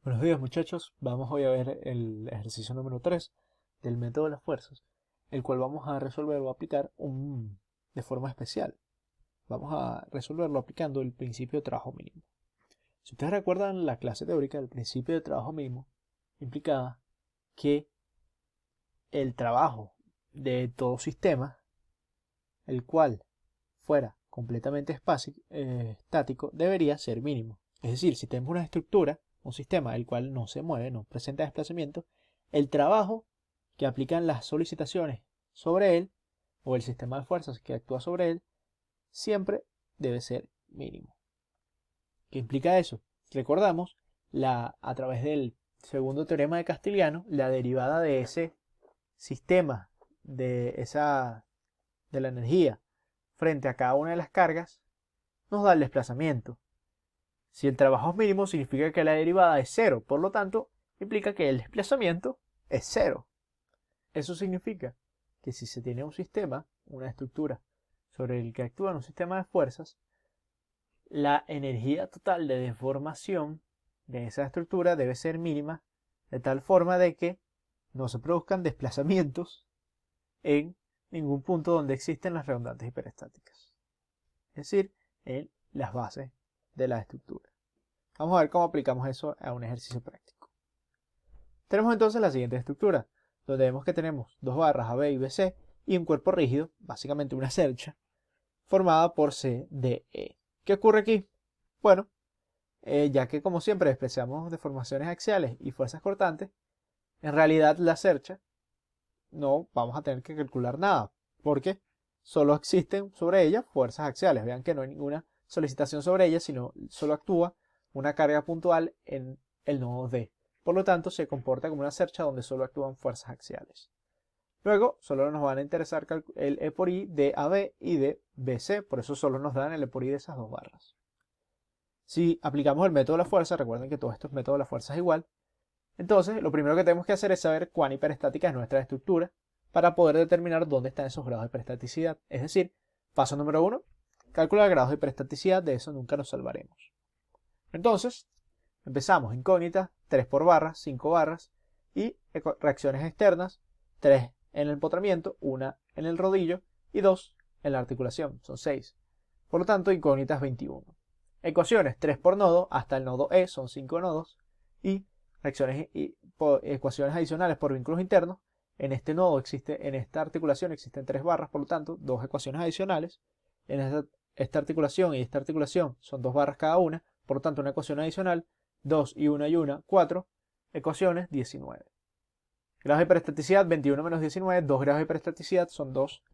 Buenos días muchachos, vamos hoy a ver el ejercicio número 3 del método de las fuerzas, el cual vamos a resolver o aplicar de forma especial. Vamos a resolverlo aplicando el principio de trabajo mínimo. Si ustedes recuerdan la clase teórica del principio de trabajo mínimo, implicaba que el trabajo de todo sistema, el cual fuera completamente estático, debería ser mínimo. Es decir, si tenemos una estructura, un sistema el cual no se mueve, no presenta desplazamiento, el trabajo que aplican las solicitaciones sobre él, o el sistema de fuerzas que actúa sobre él, siempre debe ser mínimo. ¿Qué implica eso? Recordamos a través del segundo teorema de Castigliano, la derivada de ese sistema de la energía frente a cada una de las cargas nos da el desplazamiento. Si el trabajo es mínimo, significa que la derivada es cero, por lo tanto, implica que el desplazamiento es cero. Eso significa que si se tiene un sistema, una estructura sobre el que actúa un sistema de fuerzas, la energía total de deformación de esa estructura debe ser mínima, de tal forma de que no se produzcan desplazamientos en ningún punto donde existen las redundantes hiperestáticas, es decir, en las bases de la estructura. Vamos a ver cómo aplicamos eso a un ejercicio práctico. Tenemos entonces la siguiente estructura, donde vemos que tenemos dos barras AB y BC y un cuerpo rígido, básicamente una cercha, formada por CDE. ¿Qué ocurre aquí? Bueno, ya que como siempre despreciamos deformaciones axiales y fuerzas cortantes, en realidad la cercha no vamos a tener que calcular nada, porque solo existen sobre ella fuerzas axiales. Vean que no hay ninguna solicitación sobre ella, sino solo actúa una carga puntual en el nodo D. Por lo tanto, se comporta como una cercha donde solo actúan fuerzas axiales. Luego, solo nos van a interesar el E por I de AB y de BC, por eso solo nos dan el E por I de esas dos barras. Si aplicamos el método de la fuerza, recuerden que todo esto es método de la fuerza es igual, entonces lo primero que tenemos que hacer es saber cuán hiperestática es nuestra estructura para poder determinar dónde están esos grados de hiperestaticidad. Es decir, paso número 1, calcular grados de hiperestaticidad, de eso nunca nos salvaremos. Entonces, empezamos incógnita, 3 por barra, 5 barras, y reacciones externas, 3 en el empotramiento, 1 en el rodillo y 2 en la articulación, son 6. Por lo tanto, incógnitas 21. Ecuaciones 3 por nodo, hasta el nodo E son 5 nodos, y ecuaciones adicionales por vínculos internos. En este nodo en esta articulación existen 3 barras, por lo tanto, 2 ecuaciones adicionales. En esta articulación y esta articulación son 2 barras cada una, por lo tanto, una ecuación adicional, 2 y 1, 4, ecuaciones 19. Grados de hiperestaticidad, 21 menos 19, 2 grados de hiperestaticidad son 2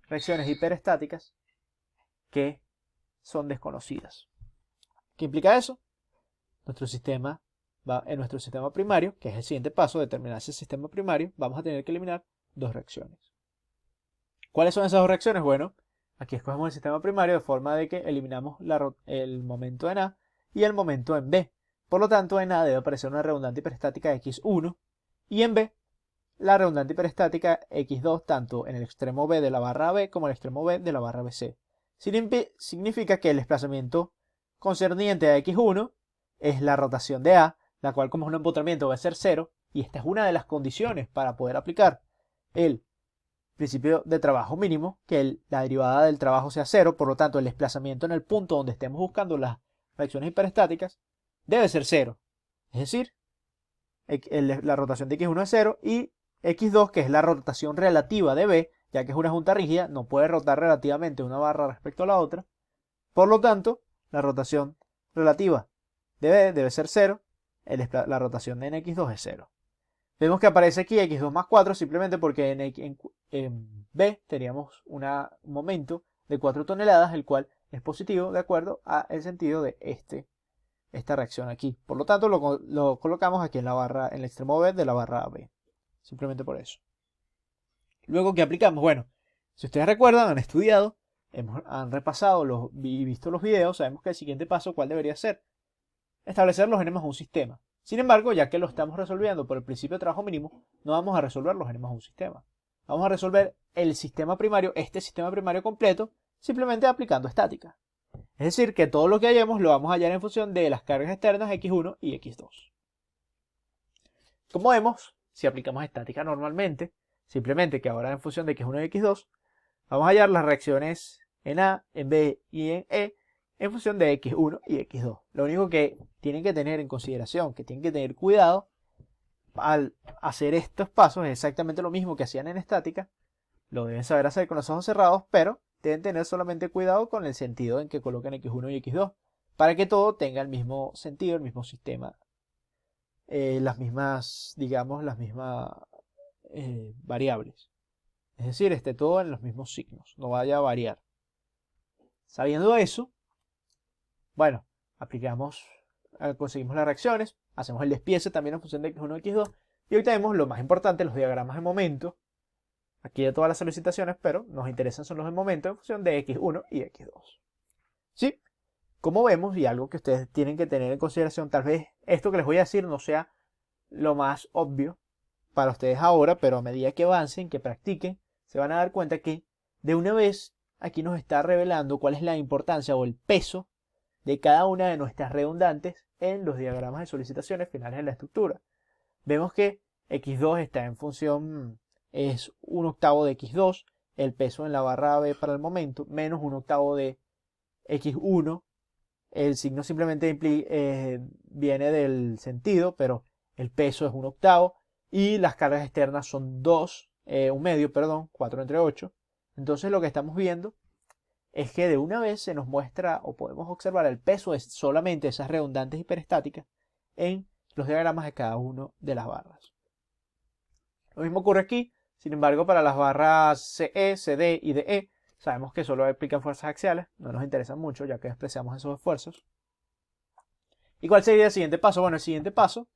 reacciones hiperestáticas que son desconocidas. ¿Qué implica eso? En nuestro sistema primario, que es el siguiente paso, determinar ese sistema primario, vamos a tener que eliminar dos reacciones. ¿Cuáles son esas dos reacciones? Bueno, aquí escogemos el sistema primario de forma de que eliminamos el momento en A y el momento en B. Por lo tanto, en A debe aparecer una redundante hiperestática X1 y en B la redundante hiperestática X2 tanto en el extremo B de la barra AB como en el extremo B de la barra BC. Significa que el desplazamiento concerniente a X1 es la rotación de A, la cual como es un empotramiento va a ser 0, y esta es una de las condiciones para poder aplicar el principio de trabajo mínimo, que la derivada del trabajo sea 0, por lo tanto el desplazamiento en el punto donde estemos buscando las reacciones hiperestáticas debe ser 0. Es decir, la rotación de X1 es 0 y X2, que es la rotación relativa de B, ya que es una junta rígida, no puede rotar relativamente una barra respecto a la otra. Por lo tanto, la rotación relativa de B debe ser 0, la rotación de X2 es 0. Vemos que aparece aquí X2 más 4 simplemente porque en B teníamos un momento de 4 toneladas, el cual es positivo de acuerdo al sentido de esta reacción aquí. Por lo tanto, lo colocamos aquí en el extremo B de la barra B. Simplemente por eso. Luego, ¿qué aplicamos? Bueno, si ustedes recuerdan, han estudiado, han repasado y visto los videos, sabemos que el siguiente paso, ¿cuál debería ser? Establecer los n más un sistema. Sin embargo, ya que lo estamos resolviendo por el principio de trabajo mínimo, no vamos a resolver los n más un sistema. Vamos a resolver el sistema primario, este sistema primario completo, simplemente aplicando estática. Es decir, que todo lo que hallemos lo vamos a hallar en función de las cargas externas X1 y X2. Como vemos, si aplicamos estática normalmente, simplemente que ahora en función de x1 y x2, vamos a hallar las reacciones en A, en B y en E en función de x1 y x2. Lo único que tienen que tener en consideración, que tienen que tener cuidado al hacer estos pasos, es exactamente lo mismo que hacían en estática. Lo deben saber hacer con los ojos cerrados, pero deben tener solamente cuidado con el sentido en que coloquen x1 y x2, para que todo tenga el mismo sentido, el mismo sistema, las mismas, digamos, las mismas variables. Es decir, esté todo en los mismos signos, no vaya a variar. Sabiendo eso, bueno, conseguimos las reacciones, hacemos el despiece también en función de x1 y x2, y hoy tenemos lo más importante, los diagramas de momento, aquí de todas las solicitaciones, pero nos interesan son los de momento en función de x1 y x2. ¿Sí? Como vemos, y algo que ustedes tienen que tener en consideración, tal vez esto que les voy a decir no sea lo más obvio para ustedes ahora, pero a medida que avancen, que practiquen, se van a dar cuenta que de una vez aquí nos está revelando cuál es la importancia o el peso de cada una de nuestras redundantes en los diagramas de solicitaciones finales de la estructura. Vemos que x2 está en función, es 1/8 de x2, el peso en la barra B para el momento, menos 1/8 de x1. El signo simplemente viene del sentido, pero el peso es 1/8 y las cargas externas son 4 entre 8. Entonces lo que estamos viendo es que de una vez se nos muestra o podemos observar el peso de solamente esas redundantes hiperestáticas en los diagramas de cada una de las barras. Lo mismo ocurre aquí, sin embargo, para las barras CE, CD y DE, sabemos que solo aplican fuerzas axiales, no nos interesan mucho ya que despreciamos esos esfuerzos. ¿Y cuál sería el siguiente paso? Bueno, el siguiente paso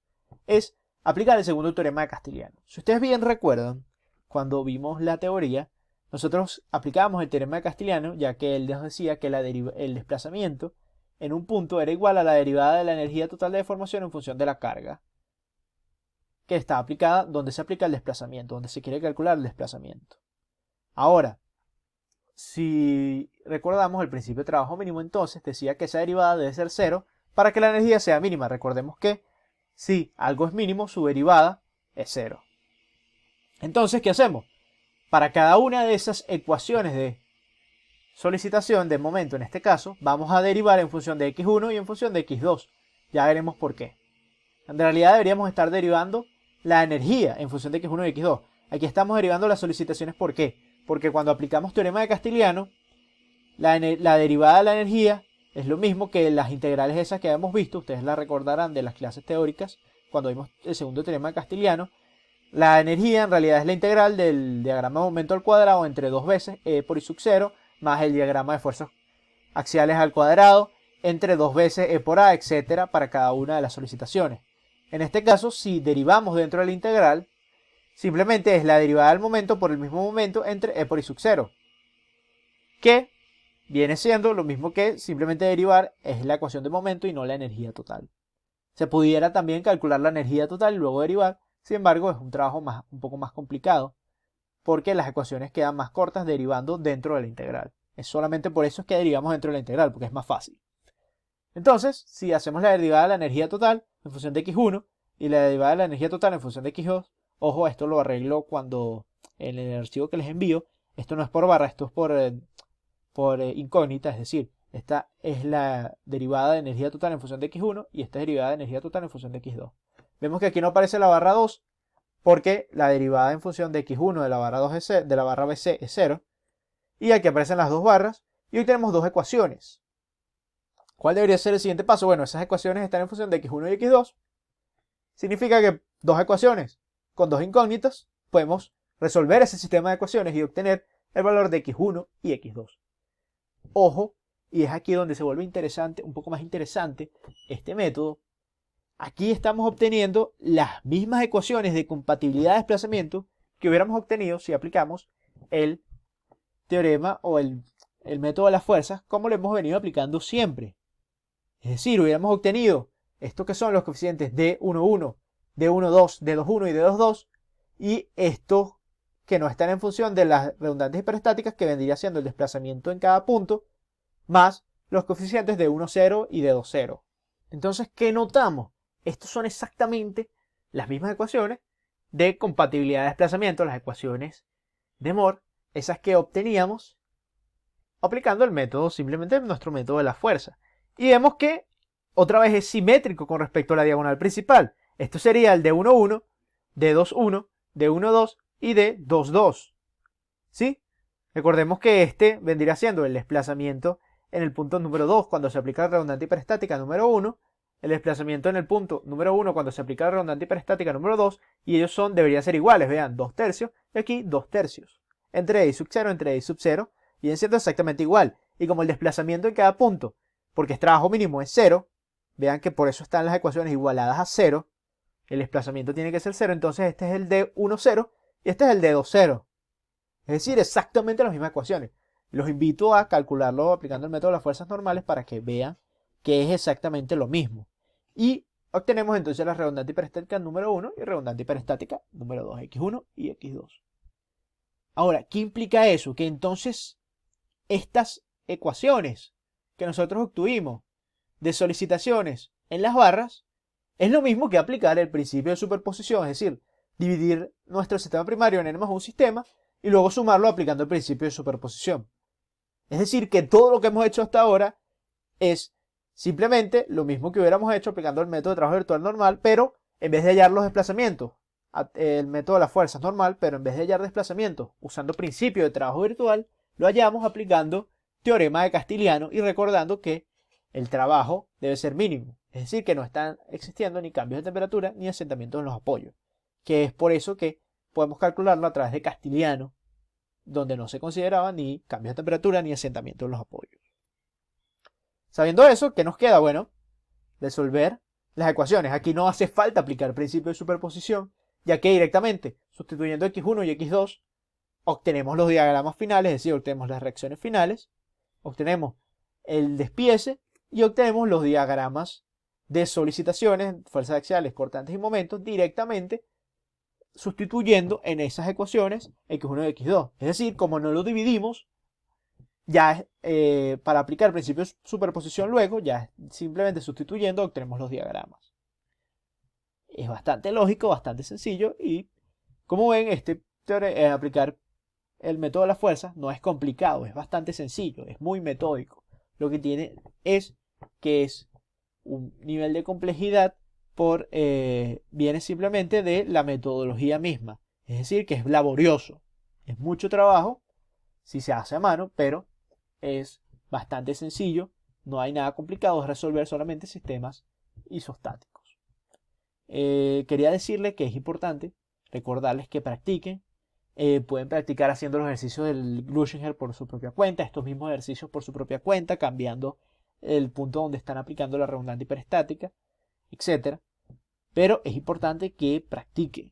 es aplicar el segundo teorema de Castigliano. Si ustedes bien recuerdan, cuando vimos la teoría, nosotros aplicábamos el teorema de Castigliano, ya que él nos decía que el desplazamiento en un punto era igual a la derivada de la energía total de deformación en función de la carga que está aplicada donde se aplica el desplazamiento, donde se quiere calcular el desplazamiento. Ahora, si recordamos el principio de trabajo mínimo, entonces decía que esa derivada debe ser 0 para que la energía sea mínima. Recordemos que si algo es mínimo, su derivada es 0. Entonces, ¿qué hacemos? Para cada una de esas ecuaciones de solicitación de momento, en este caso, vamos a derivar en función de x1 y en función de x2. Ya veremos por qué. En realidad deberíamos estar derivando la energía en función de x1 y x2. Aquí estamos derivando las solicitaciones. ¿Por qué? Porque cuando aplicamos teorema de Castigliano, la derivada de la energía es lo mismo que las integrales esas que habíamos visto. Ustedes las recordarán de las clases teóricas cuando vimos el segundo teorema de Castigliano. La energía en realidad es la integral del diagrama de momento al cuadrado entre dos veces E por I sub 0 más el diagrama de fuerzas axiales al cuadrado entre dos veces E por A, etcétera, para cada una de las solicitaciones. En este caso, si derivamos dentro de la integral, simplemente es la derivada del momento por el mismo momento entre E por I sub 0, que viene siendo lo mismo que simplemente derivar es la ecuación de momento y no la energía total. Se pudiera también calcular la energía total y luego derivar, sin embargo es un trabajo un poco más complicado, porque las ecuaciones quedan más cortas derivando dentro de la integral. Es solamente por eso es que derivamos dentro de la integral, porque es más fácil. Entonces, si hacemos la derivada de la energía total en función de x1 y la derivada de la energía total en función de x2, ojo, esto lo arreglo cuando en el archivo que les envío, esto no es por barra, esto es por incógnita, es decir, esta es la derivada de energía total en función de x1 y esta es derivada de energía total en función de x2. Vemos que aquí no aparece la barra 2 porque la derivada en función de x1 de la barra 2 de la barra BC es 0 y aquí aparecen las dos barras y hoy tenemos dos ecuaciones. ¿Cuál debería ser el siguiente paso? Bueno, esas ecuaciones están en función de x1 y x2. Significa que dos ecuaciones con dos incógnitas podemos resolver ese sistema de ecuaciones y obtener el valor de x1 y x2. Ojo, y es aquí donde se vuelve interesante, un poco más interesante este método. Aquí estamos obteniendo las mismas ecuaciones de compatibilidad de desplazamiento que hubiéramos obtenido si aplicamos el teorema o el método de las fuerzas como lo hemos venido aplicando siempre. Es decir, hubiéramos obtenido estos que son los coeficientes D11, D12, D21 y D22 y estos que no están en función de las redundantes hiperestáticas que vendría siendo el desplazamiento en cada punto más los coeficientes de 1,0 y de 2,0. Entonces, ¿qué notamos? Estos son exactamente las mismas ecuaciones de compatibilidad de desplazamiento, las ecuaciones de Moore, esas que obteníamos aplicando el método, simplemente nuestro método de la fuerza. Y vemos que otra vez es simétrico con respecto a la diagonal principal. Esto sería el de 1, 1, de 2, 1, de 1, 2 y de 2, 2. ¿Sí? Recordemos que este vendría siendo el desplazamiento en el punto número 2 cuando se aplica la redundante hiperestática número 1, el desplazamiento en el punto número 1 cuando se aplica la redundante hiperestática número 2, y ellos deberían ser iguales, vean, 2 tercios, y aquí 2 tercios. Entre y sub 0, entre y sub 0, vienen siendo exactamente igual. Y como el desplazamiento en cada punto, porque es trabajo mínimo, es 0, vean que por eso están las ecuaciones igualadas a 0, el desplazamiento tiene que ser 0, entonces este es el de 1, 0, y este es el de 2, 0. Es decir, exactamente las mismas ecuaciones. Los invito a calcularlo aplicando el método de las fuerzas normales para que vean que es exactamente lo mismo. Y obtenemos entonces la redundante hiperestática número 1 y redundante hiperestática número 2, x1 y x2. Ahora, ¿qué implica eso? Que entonces estas ecuaciones que nosotros obtuvimos de solicitaciones en las barras es lo mismo que aplicar el principio de superposición, es decir, dividir nuestro sistema primario en n más un sistema y luego sumarlo aplicando el principio de superposición. Es decir, que todo lo que hemos hecho hasta ahora es simplemente lo mismo que hubiéramos hecho aplicando el método de trabajo virtual normal, pero en vez de hallar los desplazamientos, el método de las fuerzas normal, pero en vez de hallar desplazamientos usando principio de trabajo virtual, lo hallamos aplicando teorema de Castiliano y recordando que el trabajo debe ser mínimo. Es decir, que no están existiendo ni cambios de temperatura ni asentamientos en los apoyos. Que es por eso que podemos calcularlo a través de Castiliano, donde no se consideraban ni cambios de temperatura ni asentamiento en los apoyos. Sabiendo eso, ¿qué nos queda? Bueno, resolver las ecuaciones. Aquí no hace falta aplicar el principio de superposición, ya que directamente, sustituyendo x1 y x2, obtenemos los diagramas finales, es decir, obtenemos las reacciones finales, obtenemos el despiece y obtenemos los diagramas de solicitaciones, fuerzas axiales, cortantes y momentos directamente sustituyendo en esas ecuaciones x1 y x2. Es decir, como no lo dividimos, ya para aplicar el principio de superposición luego, ya simplemente sustituyendo obtenemos los diagramas. Es bastante lógico, bastante sencillo y como ven, aplicar el método de la fuerza no es complicado, es bastante sencillo, es muy metódico. Lo que tiene es que es un nivel de complejidad viene simplemente de la metodología misma. Es decir, que es laborioso. Es mucho trabajo si se hace a mano, pero es bastante sencillo. No hay nada complicado, es resolver solamente sistemas isostáticos. Quería decirles que es importante recordarles que practiquen. Pueden practicar haciendo los ejercicios del Glüssinger por su propia cuenta, estos mismos ejercicios por su propia cuenta, cambiando el punto donde están aplicando la redundante hiperestática, etc. Pero es importante que practiquen.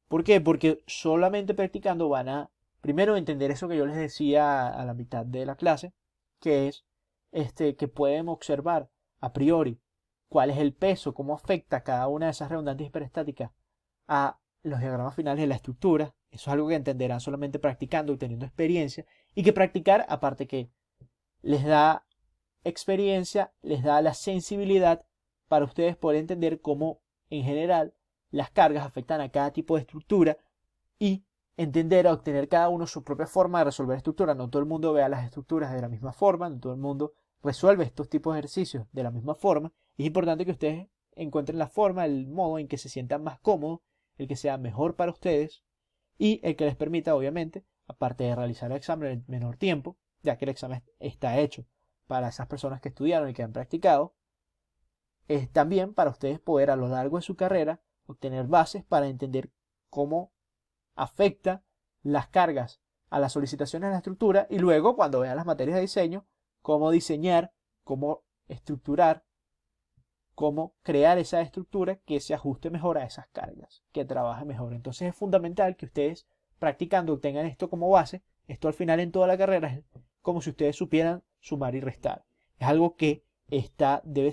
¿Por qué? Porque solamente practicando van a, primero, entender eso que yo les decía a la mitad de la clase, que es que pueden observar a priori cuál es el peso, cómo afecta cada una de esas redundantes hiperestáticas a los diagramas finales de la estructura. Eso es algo que entenderán solamente practicando y teniendo experiencia. Y que practicar, aparte que les da experiencia, les da la sensibilidad para ustedes poder entender cómo en general las cargas afectan a cada tipo de estructura y entender a obtener cada uno su propia forma de resolver estructuras. No todo el mundo vea las estructuras de la misma forma, no todo el mundo resuelve estos tipos de ejercicios de la misma forma. Y es importante que ustedes encuentren la forma, el modo en que se sientan más cómodos, el que sea mejor para ustedes y el que les permita, obviamente, aparte de realizar el examen en el menor tiempo, ya que el examen está hecho para esas personas que estudiaron y que han practicado, es también para ustedes poder a lo largo de su carrera obtener bases para entender cómo afecta las cargas a las solicitaciones de la estructura y luego cuando vean las materias de diseño, cómo diseñar, cómo estructurar, cómo crear esa estructura que se ajuste mejor a esas cargas, que trabaje mejor. Entonces es fundamental que ustedes practicando tengan esto como base. Esto al final en toda la carrera es como si ustedes supieran sumar y restar. Es algo que debe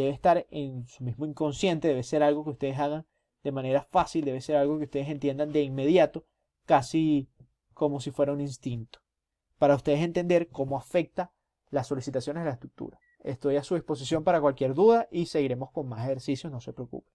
estar en su mismo inconsciente, debe ser algo que ustedes hagan de manera fácil, debe ser algo que ustedes entiendan de inmediato, casi como si fuera un instinto, para ustedes entender cómo afecta las solicitaciones de la estructura. Estoy a su disposición para cualquier duda y seguiremos con más ejercicios, no se preocupen.